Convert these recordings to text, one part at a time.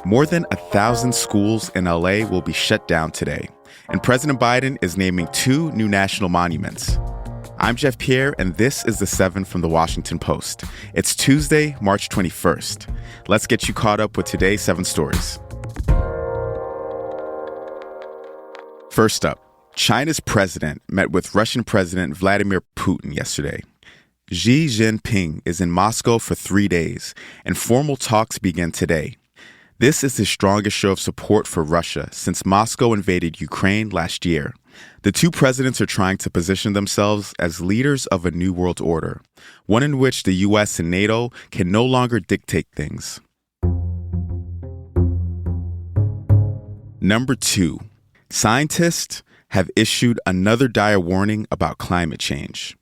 More than 1,000 schools in LA will be shut down today, and President Biden is naming 2 new national monuments. I'm Jeff Pierre, and this is The 7 from The Washington Post. It's Tuesday, March 21st. Let's get you caught up with today's 7 stories. First up, China's president met with Russian President Vladimir Putin yesterday. Xi Jinping is in Moscow for 3 days, and formal talks begin today. This is the strongest show of support for Russia since Moscow invaded Ukraine last year. The 2 presidents are trying to position themselves as leaders of a new world order, one in which the U.S. and NATO can no longer dictate things. Number 2, scientists have issued another dire warning about climate change.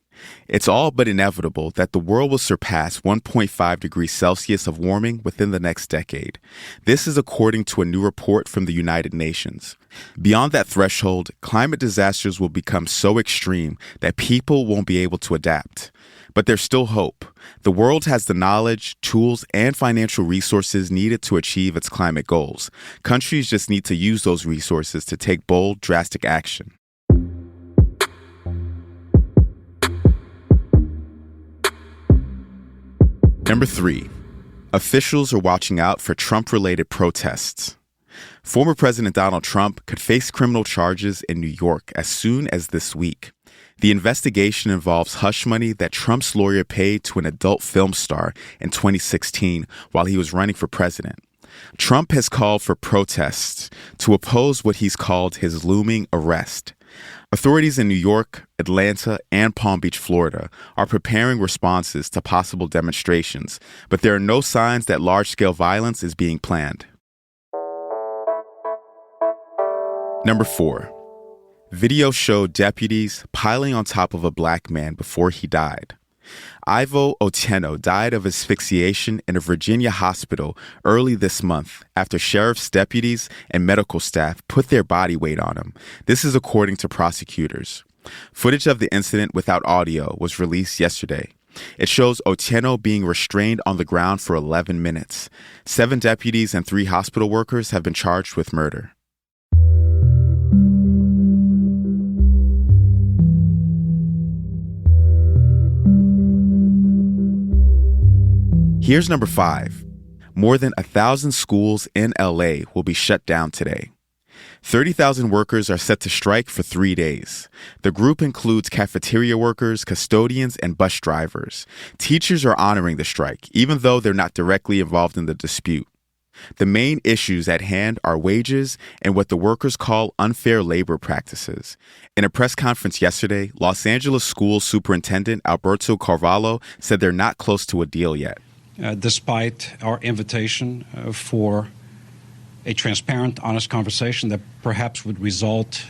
It's all but inevitable that the world will surpass 1.5 degrees Celsius of warming within the next decade. This is according to a new report from the United Nations. Beyond that threshold, climate disasters will become so extreme that people won't be able to adapt. But there's still hope. The world has the knowledge, tools, and financial resources needed to achieve its climate goals. Countries just need to use those resources to take bold, drastic action. Number 3, officials are watching out for Trump-related protests. Former President Donald Trump could face criminal charges in New York as soon as this week. The investigation involves hush money that Trump's lawyer paid to an adult film star in 2016 while he was running for president. Trump has called for protests to oppose what he's called his looming arrest. Authorities in New York, Atlanta, and Palm Beach, Florida, are preparing responses to possible demonstrations, but there are no signs that large-scale violence is being planned. Number 4, video showed deputies piling on top of a black man before he died. Irvo Otieno died of asphyxiation in a Virginia hospital early this month after sheriff's deputies and medical staff put their body weight on him. This is according to prosecutors. Footage of the incident without audio was released yesterday. It shows Otieno being restrained on the ground for 11 minutes. 7 deputies and 3 hospital workers have been charged with murder. Here's number 5. More than 1,000 schools in LA will be shut down today. 30,000 workers are set to strike for 3 days. The group includes cafeteria workers, custodians, and bus drivers. Teachers are honoring the strike, even though they're not directly involved in the dispute. The main issues at hand are wages and what the workers call unfair labor practices. In a press conference yesterday, Los Angeles School Superintendent Alberto Carvalho said they're not close to a deal yet. Despite our invitation for a transparent, honest conversation that perhaps would result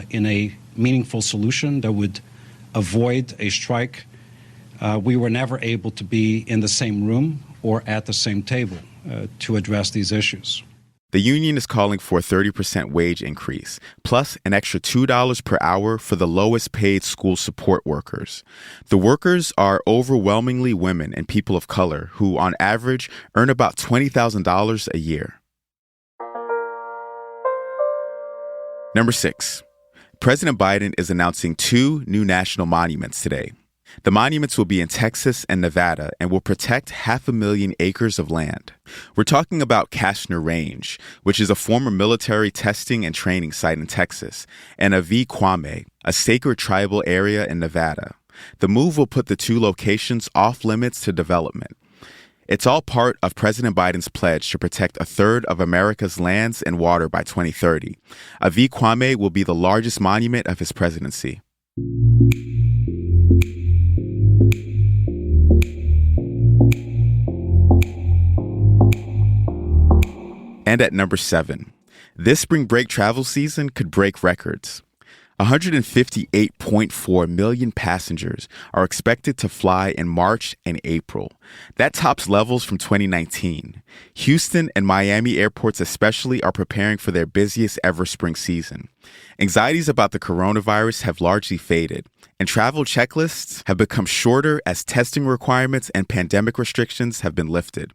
in a meaningful solution that would avoid a strike, we were never able to be in the same room or at the same table to address these issues. The union is calling for a 30% wage increase, plus an extra $2 per hour for the lowest paid school support workers. The workers are overwhelmingly women and people of color who, on average, earn about $20,000 a year. Number 6, President Biden is announcing 2 new national monuments today. The monuments will be in Texas and Nevada and will protect 500,000 acres of land. We're talking about Kashner Range, which is a former military testing and training site in Texas, and Avi Kwame, a sacred tribal area in Nevada. The move will put the 2 locations off limits to development. It's all part of President Biden's pledge to protect 1/3 of America's lands and water by 2030. Avi Kwame will be the largest monument of his presidency. And at number 7, this spring break travel season could break records. 158.4 million passengers are expected to fly in March and April. That tops levels from 2019. Houston and Miami airports especially are preparing for their busiest ever spring season. Anxieties about the coronavirus have largely faded, and travel checklists have become shorter as testing requirements and pandemic restrictions have been lifted.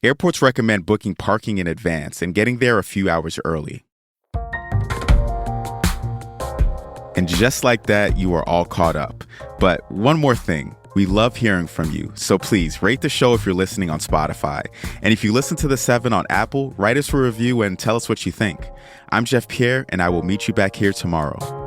Airports recommend booking parking in advance and getting there a few hours early. And just like that, you are all caught up. But one more thing. We love hearing from you, so please rate the show if you're listening on Spotify. And if you listen to The 7 on Apple, write us a review and tell us what you think. I'm Jeff Pierre, and I will meet you back here tomorrow.